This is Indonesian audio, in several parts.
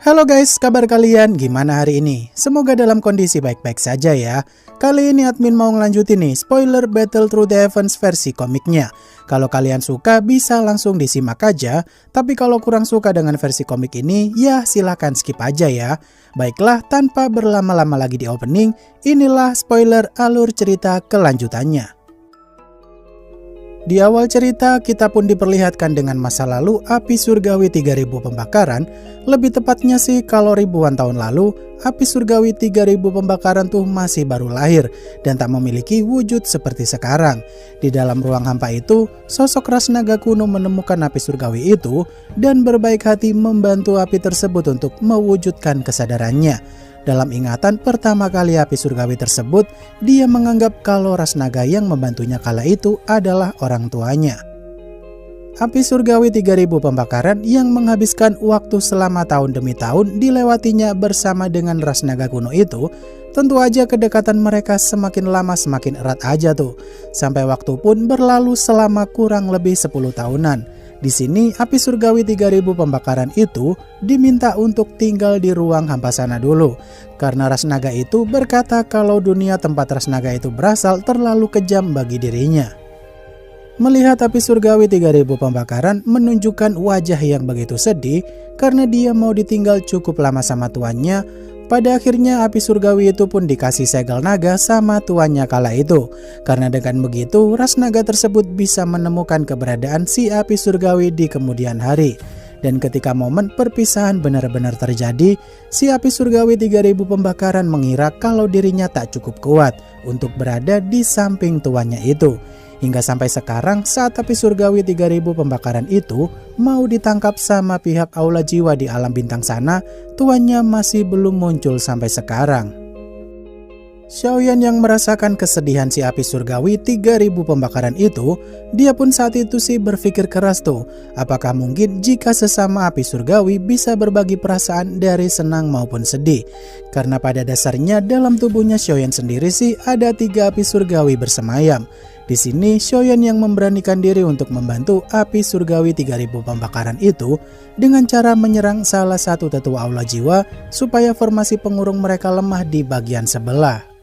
Halo guys, kabar kalian gimana hari ini? Semoga dalam kondisi baik-baik saja ya. Kali ini admin mau ngelanjutin nih spoiler Battle Through the Heavens versi komiknya. Kalau kalian suka bisa langsung disimak aja, tapi kalau kurang suka dengan versi komik ini ya silahkan skip aja ya. Baiklah, tanpa berlama-lama lagi di opening, inilah spoiler alur cerita kelanjutannya. Di awal cerita, kita pun diperlihatkan dengan masa lalu api surgawi 3000 pembakaran. Lebih tepatnya sih kalau ribuan tahun lalu, api surgawi 3000 pembakaran tuh masih baru lahir dan tak memiliki wujud seperti sekarang. Di dalam ruang hampa itu, sosok ras naga kuno menemukan api surgawi itu dan berbaik hati membantu api tersebut untuk mewujudkan kesadarannya. Dalam ingatan pertama kali api surgawi tersebut, dia menganggap kalau ras naga yang membantunya kala itu adalah orang tuanya. Api surgawi 3000 pembakaran yang menghabiskan waktu selama tahun demi tahun dilewatinya bersama dengan ras naga kuno itu, tentu aja kedekatan mereka semakin lama semakin erat aja tuh. Sampai waktu pun berlalu selama kurang lebih 10 tahunan. Di sini api surgawi 3000 pembakaran itu diminta untuk tinggal di ruang hampa sana dulu. Karena ras naga itu berkata kalau dunia tempat ras naga itu berasal terlalu kejam bagi dirinya. Melihat api surgawi 3000 pembakaran menunjukkan wajah yang begitu sedih karena dia mau ditinggal cukup lama sama tuannya. Pada akhirnya api surgawi itu pun dikasih segel naga sama tuannya kala itu. Karena dengan begitu ras naga tersebut bisa menemukan keberadaan si api surgawi di kemudian hari. Dan ketika momen perpisahan benar-benar terjadi, si api surgawi 3000 pembakaran mengira kalau dirinya tak cukup kuat untuk berada di samping tuannya itu. Hingga sampai sekarang saat api surgawi 3000 pembakaran itu mau ditangkap sama pihak aula jiwa di alam bintang sana, tuannya masih belum muncul sampai sekarang. Xiaoyan yang merasakan kesedihan si api surgawi 3000 pembakaran itu, dia pun saat itu sih berpikir keras tuh, apakah mungkin jika sesama api surgawi bisa berbagi perasaan dari senang maupun sedih. Karena pada dasarnya dalam tubuhnya Xiaoyan sendiri sih ada 3 api surgawi bersemayam. Di sini Xiaoyan yang memberanikan diri untuk membantu api surgawi 3000 pembakaran itu dengan cara menyerang salah satu tetua aula jiwa supaya formasi pengurung mereka lemah di bagian sebelah.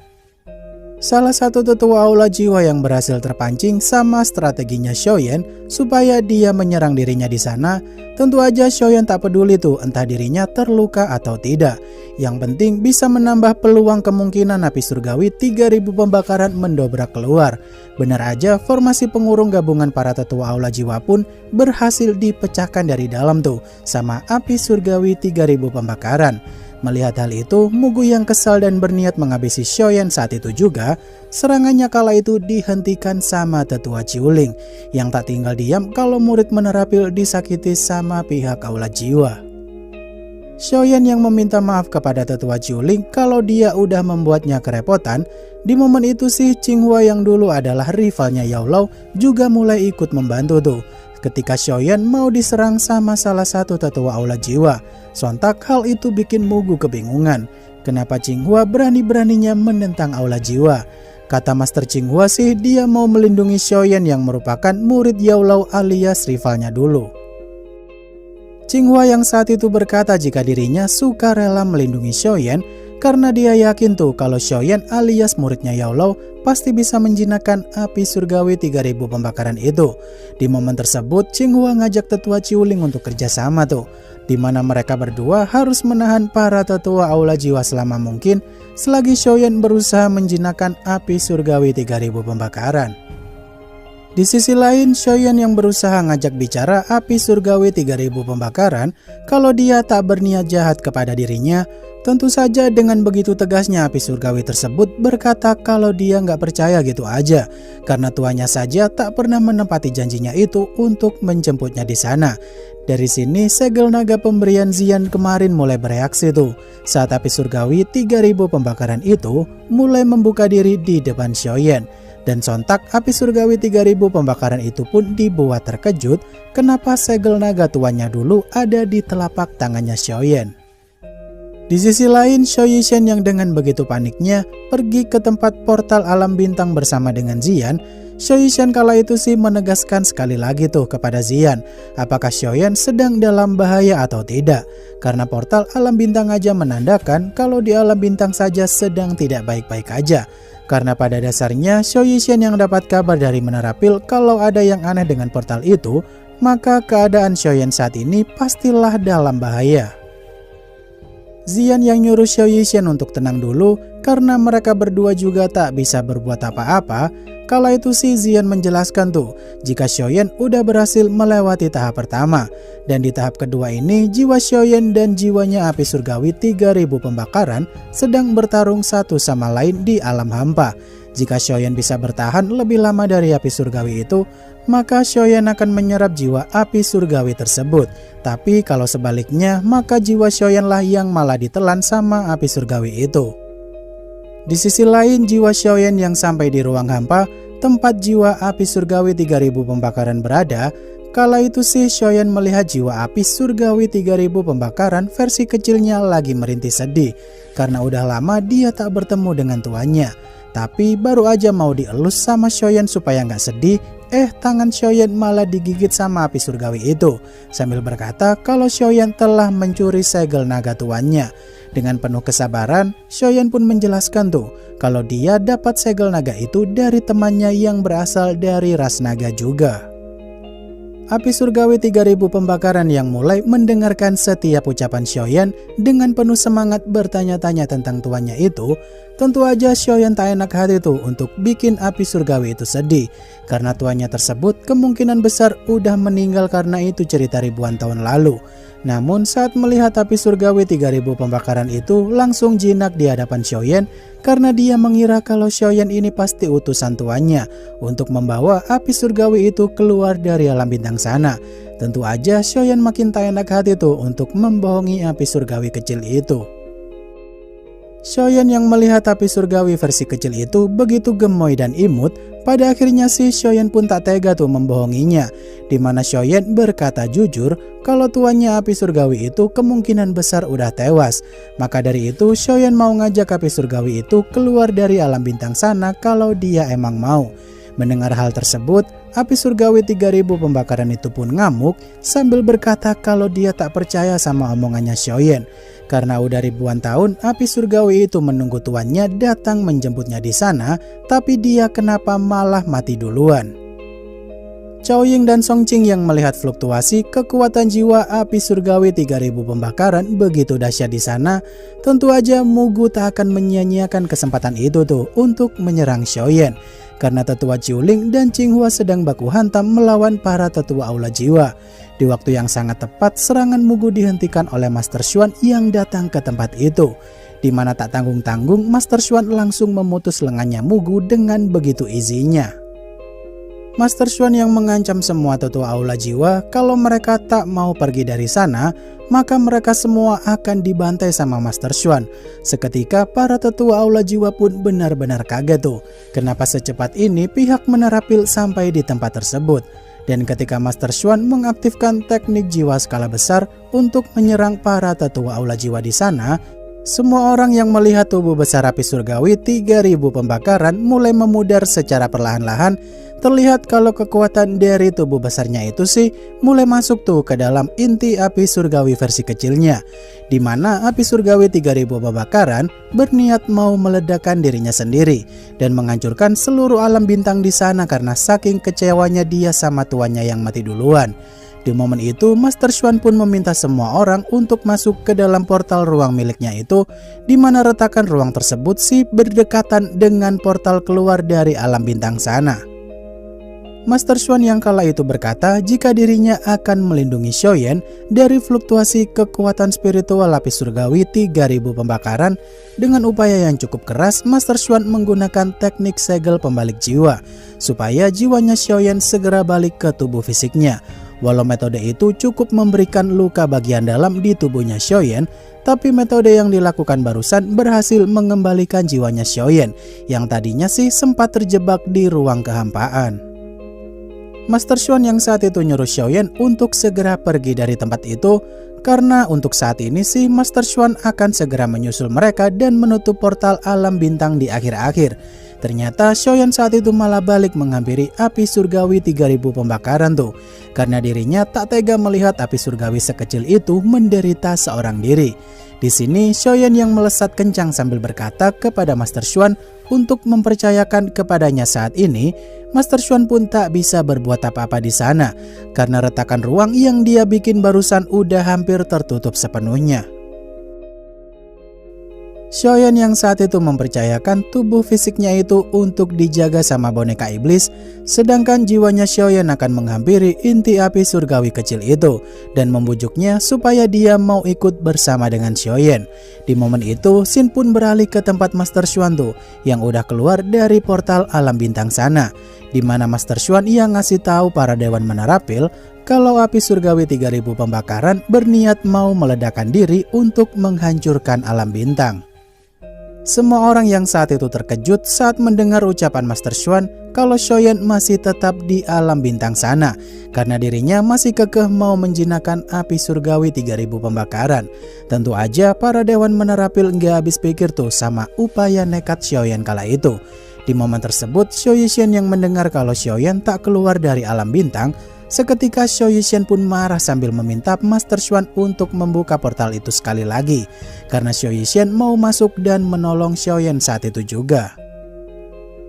Salah satu tetua aula jiwa yang berhasil terpancing sama strateginya Xiaoyan supaya dia menyerang dirinya di sana. Tentu aja Xiaoyan tak peduli tuh entah dirinya terluka atau tidak. Yang penting bisa menambah peluang kemungkinan api surgawi 3000 pembakaran mendobrak keluar. Benar aja formasi pengurung gabungan para tetua aula jiwa pun berhasil dipecahkan dari dalam tuh sama api surgawi 3000 pembakaran. Melihat hal itu, Mugu yang kesal dan berniat menghabisi Xiaoyan saat itu juga, serangannya kala itu dihentikan sama tetua Ciuling, yang tak tinggal diam kalau murid menerapil disakiti sama pihak aula jiwa. Xiaoyan yang meminta maaf kepada tetua Ciuling kalau dia udah membuatnya kerepotan. Di momen itu sih Qinghua yang dulu adalah rivalnya Yao Lao juga mulai ikut membantu tuh. Ketika Xiaoyan mau diserang sama salah satu tetua aula jiwa, sontak hal itu bikin Mugu kebingungan. Kenapa Qinghua berani-beraninya menentang aula jiwa? Kata Master Qinghua sih dia mau melindungi Xiaoyan yang merupakan murid Yao Lao alias rivalnya dulu. Qinghua yang saat itu berkata jika dirinya suka rela melindungi Xiaoyan karena dia yakin tuh kalau Xiaoyan alias muridnya Yao Lao pasti bisa menjinakkan api surgawi 3000 pembakaran itu. Di momen tersebut Qinghua ngajak tetua Ciuling untuk kerjasama tuh, di mana mereka berdua harus menahan para tetua aula jiwa selama mungkin selagi Xiaoyan berusaha menjinakkan api surgawi 3000 pembakaran. Di sisi lain, Xiaoyan yang berusaha ngajak bicara api surgawi 3000 pembakaran kalau dia tak berniat jahat kepada dirinya. Tentu saja dengan begitu tegasnya api surgawi tersebut berkata kalau dia nggak percaya gitu aja. Karena tuannya saja tak pernah menepati janjinya itu untuk menjemputnya di sana. Dari sini segel naga pemberian Xian kemarin mulai bereaksi tuh. Saat api surgawi 3000 pembakaran itu mulai membuka diri di depan Xiaoyan. Dan sontak api surgawi 3000 pembakaran itu pun dibuat terkejut kenapa segel naga tuannya dulu ada di telapak tangannya Xiaoyan. Di sisi lain, Xiao Yishen yang dengan begitu paniknya pergi ke tempat portal alam bintang bersama dengan Xian. Shoyishan kala itu sih menegaskan sekali lagi tuh kepada Zian, apakah Xiaoyan sedang dalam bahaya atau tidak. Karena portal alam bintang aja menandakan kalau di alam bintang saja sedang tidak baik-baik aja. Karena pada dasarnya Shoyishan yang dapat kabar dari Menara Pil kalau ada yang aneh dengan portal itu, maka keadaan Xiaoyan saat ini pastilah dalam bahaya. Zian yang nyuruh Shoyishan untuk tenang dulu karena mereka berdua juga tak bisa berbuat apa-apa. Kala itu si Zian menjelaskan tuh jika Xiaoyan udah berhasil melewati tahap pertama, dan di tahap kedua ini jiwa Xiaoyan dan jiwanya api surgawi 3000 pembakaran sedang bertarung satu sama lain di alam hampa. Jika Xiaoyan bisa bertahan lebih lama dari api surgawi itu, maka Xiaoyan akan menyerap jiwa api surgawi tersebut. Tapi kalau sebaliknya, maka jiwa Xiaoyan lah yang malah ditelan sama api surgawi itu. Di sisi lain, jiwa Xiaoyan yang sampai di ruang hampa, tempat jiwa api surgawi 3000 pembakaran berada, kala itu sih Xiaoyan melihat jiwa api surgawi 3000 pembakaran versi kecilnya lagi merintih sedih, karena udah lama dia tak bertemu dengan tuannya. Tapi baru aja mau dielus sama Xiaoyan supaya nggak sedih, tangan Xiaoyan malah digigit sama api surgawi itu, sambil berkata kalau Xiaoyan telah mencuri segel naga tuannya. Dengan penuh kesabaran, Xiaoyan pun menjelaskan tuh kalau dia dapat segel naga itu dari temannya yang berasal dari ras naga juga. Api surgawi 3000 pembakaran yang mulai mendengarkan setiap ucapan Xiaoyan dengan penuh semangat bertanya-tanya tentang tuannya itu. Tentu aja Xiaoyan tak enak hati tuh untuk bikin api surgawi itu sedih, karena tuannya tersebut kemungkinan besar udah meninggal karena itu cerita ribuan tahun lalu. Namun saat melihat api surgawi 3000 pembakaran itu langsung jinak di hadapan Xiaoyan, karena dia mengira kalau Xiaoyan ini pasti utusan tuannya untuk membawa api surgawi itu keluar dari alam bintang sana. Tentu aja Xiaoyan makin tak enak hati tuh untuk membohongi api surgawi kecil itu. Xiaoyan yang melihat api surgawi versi kecil itu begitu gemoy dan imut, pada akhirnya si Xiaoyan pun tak tega tuh membohonginya, dimana Xiaoyan berkata jujur kalau tuannya api surgawi itu kemungkinan besar udah tewas. Maka dari itu Xiaoyan mau ngajak api surgawi itu keluar dari alam bintang sana kalau dia emang mau. Mendengar hal tersebut, api surgawi 3000 pembakaran itu pun ngamuk sambil berkata kalau dia tak percaya sama omongannya Xiaoyan. Karena udah ribuan tahun api surgawi itu menunggu tuannya datang menjemputnya di sana, tapi dia kenapa malah mati duluan. Cao Ying dan Song Qing yang melihat fluktuasi kekuatan jiwa api surgawi 3000 pembakaran begitu dahsyat di sana, tentu aja Mugu tak akan menyia-nyiakan kesempatan itu tuh untuk menyerang Xiaoyan. Karena tetua Jiuling dan Qinghua sedang baku hantam melawan para tetua aula jiwa. Di waktu yang sangat tepat, serangan Mugu dihentikan oleh Master Xuan yang datang ke tempat itu. Di mana tak tanggung-tanggung, Master Xuan langsung memutus lengannya Mugu dengan begitu easy-nya. Master Xuan yang mengancam semua tetua aula jiwa kalau mereka tak mau pergi dari sana, maka mereka semua akan dibantai sama Master Xuan. Seketika para tetua aula jiwa pun benar-benar kaget tuh, kenapa secepat ini pihak Menara Pil sampai di tempat tersebut. Dan ketika Master Xuan mengaktifkan teknik jiwa skala besar untuk menyerang para tetua aula jiwa di sana, semua orang yang melihat tubuh besar api surgawi 3000 pembakaran mulai memudar secara perlahan-lahan. Terlihat kalau kekuatan dari tubuh besarnya itu sih mulai masuk tuh ke dalam inti api surgawi versi kecilnya, di mana api surgawi 3000 pembakaran berniat mau meledakkan dirinya sendiri dan menghancurkan seluruh alam bintang di sana karena saking kecewanya dia sama tuannya yang mati duluan. Di momen itu Master Xuan pun meminta semua orang untuk masuk ke dalam portal ruang miliknya itu, di mana retakan ruang tersebut sih berdekatan dengan portal keluar dari alam bintang sana. Master Xuan yang kala itu berkata jika dirinya akan melindungi Xiaoyan dari fluktuasi kekuatan spiritual lapis surgawi 3000 pembakaran. Dengan upaya yang cukup keras, Master Xuan menggunakan teknik segel pembalik jiwa supaya jiwanya Xiaoyan segera balik ke tubuh fisiknya. Walau metode itu cukup memberikan luka bagian dalam di tubuhnya Xiaoyan, tapi metode yang dilakukan barusan berhasil mengembalikan jiwanya Xiaoyan yang tadinya sih sempat terjebak di ruang kehampaan. Master Xuan yang saat itu nyuruh Xiaoyan untuk segera pergi dari tempat itu, karena untuk saat ini sih Master Xuan akan segera menyusul mereka dan menutup portal alam bintang di akhir-akhir. Ternyata Xiaoyan saat itu malah balik menghampiri api surgawi 3000 pembakaran tuh, karena dirinya tak tega melihat api surgawi sekecil itu menderita seorang diri. Di sini Xiaoyan yang melesat kencang sambil berkata kepada Master Xuan untuk mempercayakan kepadanya saat ini. Master Xuan pun tak bisa berbuat apa-apa di sana, karena retakan ruang yang dia bikin barusan udah hampir tertutup sepenuhnya. Xiaoyan yang saat itu mempercayakan tubuh fisiknya itu untuk dijaga sama boneka iblis, sedangkan jiwanya Xiaoyan akan menghampiri inti api surgawi kecil itu dan membujuknya supaya dia mau ikut bersama dengan Xiaoyan. Di momen itu, Xin pun beralih ke tempat Master Xuan tuh yang udah keluar dari portal alam bintang sana, di mana Master Xuan yang ngasih tahu para dewan menarapil kalau api surgawi 3000 pembakaran berniat mau meledakkan diri untuk menghancurkan alam bintang. Semua orang yang saat itu terkejut saat mendengar ucapan Master Xuan kalau Xiaoyan masih tetap di alam bintang sana, karena dirinya masih kekeh mau menjinakkan api surgawi 3000 pembakaran. Tentu aja para dewan menerapil nggak habis pikir tuh sama upaya nekat Xiaoyan kala itu. Di momen tersebut, Xiao Yishan yang mendengar kalau Xiaoyan tak keluar dari alam bintang, seketika Xiao Yishan pun marah sambil meminta Master Xuan untuk membuka portal itu sekali lagi, karena Xiao Yishan mau masuk dan menolong Xiaoyan saat itu juga.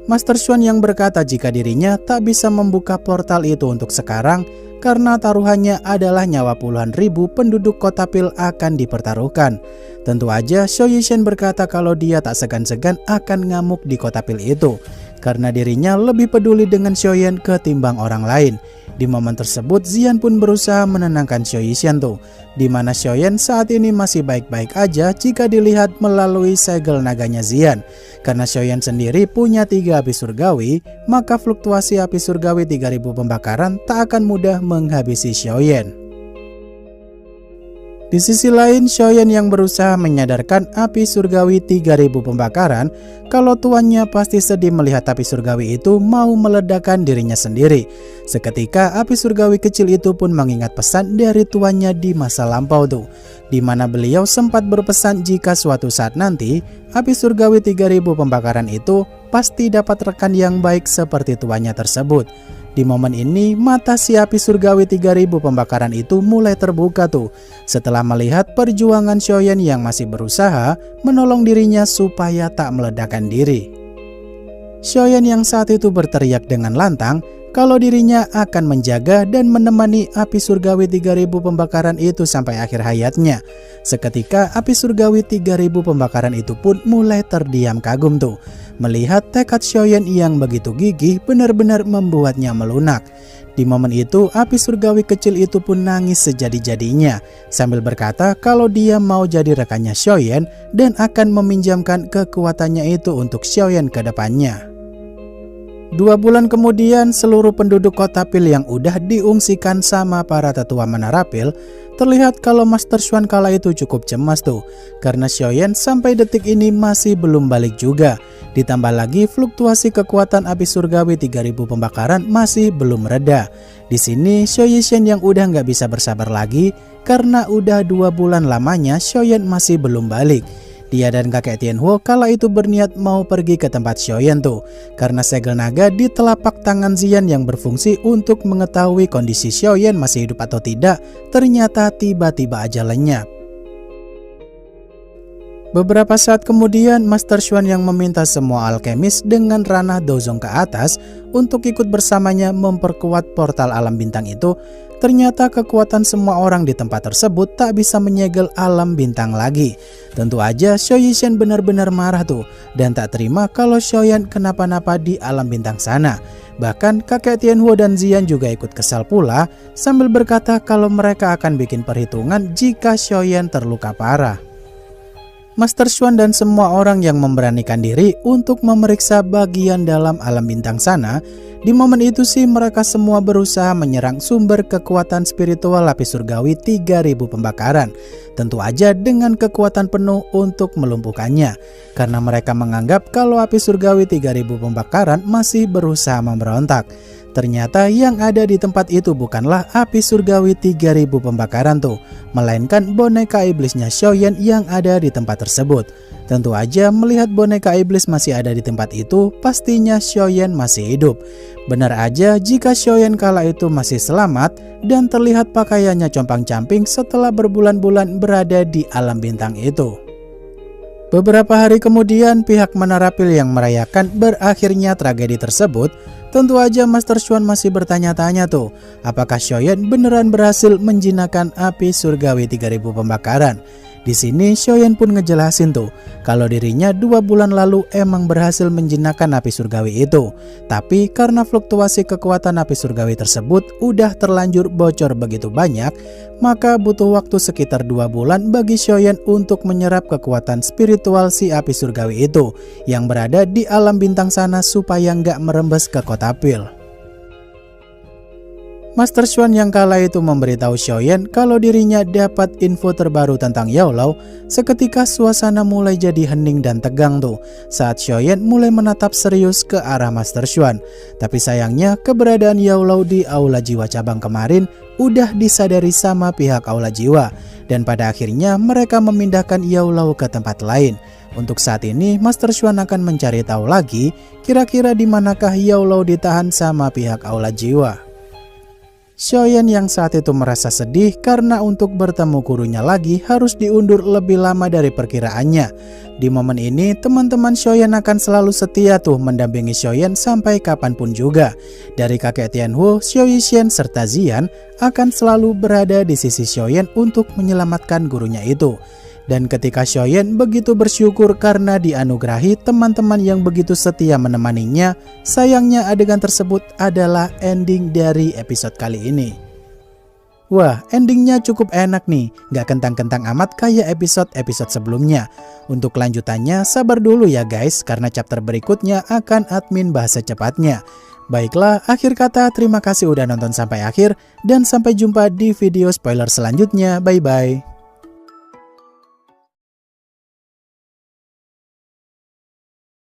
Master Xuan yang berkata jika dirinya tak bisa membuka portal itu untuk sekarang, karena taruhannya adalah nyawa puluhan ribu penduduk kota Pil akan dipertaruhkan. Tentu aja Xiao Yishan berkata kalau dia tak segan-segan akan ngamuk di kota Pil itu, karena dirinya lebih peduli dengan Xiaoyan ketimbang orang lain. Di momen tersebut, Xian pun berusaha menenangkan Xiao Yishan tuh, di mana Xiaoyan saat ini masih baik-baik aja jika dilihat melalui segel naganya Xian. Karena Xiaoyan sendiri punya 3 api surgawi, maka fluktuasi api surgawi 3000 pembakaran tak akan mudah menghabisi Xiaoyan. Di sisi lain, Xiaoyan yang berusaha menyadarkan api surgawi 3000 pembakaran kalau tuannya pasti sedih melihat api surgawi itu mau meledakkan dirinya sendiri. Seketika api surgawi kecil itu pun mengingat pesan dari tuannya di masa lampau tuh, di mana beliau sempat berpesan jika suatu saat nanti api surgawi 3000 pembakaran itu pasti dapat rekan yang baik seperti tuannya tersebut. Di momen ini, mata si api surgawi 3000 pembakaran itu mulai terbuka tuh, setelah melihat perjuangan Xiaoyan yang masih berusaha menolong dirinya supaya tak meledakkan diri. Xiaoyan yang saat itu berteriak dengan lantang kalau dirinya akan menjaga dan menemani api surgawi 3000 pembakaran itu sampai akhir hayatnya. Seketika api surgawi 3000 pembakaran itu pun mulai terdiam kagum tuh, melihat tekad Xiaoyan yang begitu gigih benar-benar membuatnya melunak. Di momen itu api surgawi kecil itu pun nangis sejadi-jadinya sambil berkata kalau dia mau jadi rekannya Xiaoyan dan akan meminjamkan kekuatannya itu untuk Xiaoyan ke depannya. 2 bulan kemudian, seluruh penduduk kota Pil yang udah diungsikan sama para tetua menarapil, terlihat kalau Master Xuan kala itu cukup cemas tuh, karena Xiaoyan sampai detik ini masih belum balik juga. Ditambah lagi fluktuasi kekuatan api surgawi 3000 pembakaran masih belum reda. Di sini Xiao Yishan yang udah nggak bisa bersabar lagi, karena udah 2 bulan lamanya Xiaoyan masih belum balik. Dia dan kakek Tianhuo kala itu berniat mau pergi ke tempat Xiaoyan tuh, karena segel naga di telapak tangan Xian yang berfungsi untuk mengetahui kondisi Xiaoyan masih hidup atau tidak, ternyata tiba-tiba aja lenyap. Beberapa saat kemudian, Master Xuan yang meminta semua alkemis dengan ranah Dozong ke atas untuk ikut bersamanya memperkuat portal alam bintang itu. Ternyata kekuatan semua orang di tempat tersebut tak bisa menyegel alam bintang lagi. Tentu aja Xiao Yishan benar-benar marah tuh dan tak terima kalau Xiaoyan kenapa-napa di alam bintang sana. Bahkan kakek Tianhuo dan Xian juga ikut kesal pula sambil berkata kalau mereka akan bikin perhitungan jika Xiaoyan terluka parah. Master Xuan dan semua orang yang memberanikan diri untuk memeriksa bagian dalam alam bintang sana. Di momen itu sih mereka semua berusaha menyerang sumber kekuatan spiritual lapis surgawi 3000 pembakaran. Tentu aja dengan kekuatan penuh untuk melumpuhkannya. Karena mereka menganggap kalau api surgawi 3000 pembakaran masih berusaha memberontak. Ternyata yang ada di tempat itu bukanlah api surgawi 3000 pembakaran tuh, melainkan boneka iblisnya Xiaoyan yang ada di tempat tersebut. Tentu aja melihat boneka iblis masih ada di tempat itu, pastinya Xiaoyan masih hidup. Benar aja jika Xiaoyan kala itu masih selamat dan terlihat pakaiannya compang-camping setelah berbulan-bulan berada di alam bintang itu. Beberapa hari kemudian pihak Menara Pil yang merayakan berakhirnya tragedi tersebut. Tentu aja Master Xuan masih bertanya-tanya tuh, apakah Xiaoyan beneran berhasil menjinakkan api surgawi 3000 pembakaran. Di sini Xiaoyan pun ngejelasin tuh, kalau dirinya 2 bulan lalu emang berhasil menjinakkan api surgawi itu. Tapi karena fluktuasi kekuatan api surgawi tersebut udah terlanjur bocor begitu banyak, maka butuh waktu sekitar 2 bulan bagi Xiaoyan untuk menyerap kekuatan spiritual si api surgawi itu yang berada di alam bintang sana supaya nggak merembes ke kota Pil. Master Xuan yang kala itu memberitahu Xiaoyan kalau dirinya dapat info terbaru tentang Yao Lao. Seketika suasana mulai jadi hening dan tegang tuh saat Xiaoyan mulai menatap serius ke arah Master Xuan. Tapi sayangnya keberadaan Yao Lao di Aula Jiwa cabang kemarin udah disadari sama pihak Aula Jiwa, dan pada akhirnya mereka memindahkan Yao Lao ke tempat lain. Untuk saat ini Master Xuan akan mencari tahu lagi kira-kira di manakah Yao Lao ditahan sama pihak Aula Jiwa. Xiaoyan yang saat itu merasa sedih karena untuk bertemu gurunya lagi harus diundur lebih lama dari perkiraannya. Di momen ini teman-teman Xiaoyan akan selalu setia tuh mendampingi Xiaoyan sampai kapanpun juga. Dari kakek Tianhu, Xiao Yixuan serta Ziyan akan selalu berada di sisi Xiaoyan untuk menyelamatkan gurunya itu. Dan ketika Xiaoyan begitu bersyukur karena dianugerahi teman-teman yang begitu setia menemaninya, sayangnya adegan tersebut adalah ending dari episode kali ini. Wah, endingnya cukup enak nih, gak kentang-kentang amat kayak episode-episode sebelumnya. Untuk kelanjutannya sabar dulu ya guys, karena chapter berikutnya akan admin bahas secepatnya. Baiklah, akhir kata terima kasih udah nonton sampai akhir, dan sampai jumpa di video spoiler selanjutnya. Bye-bye.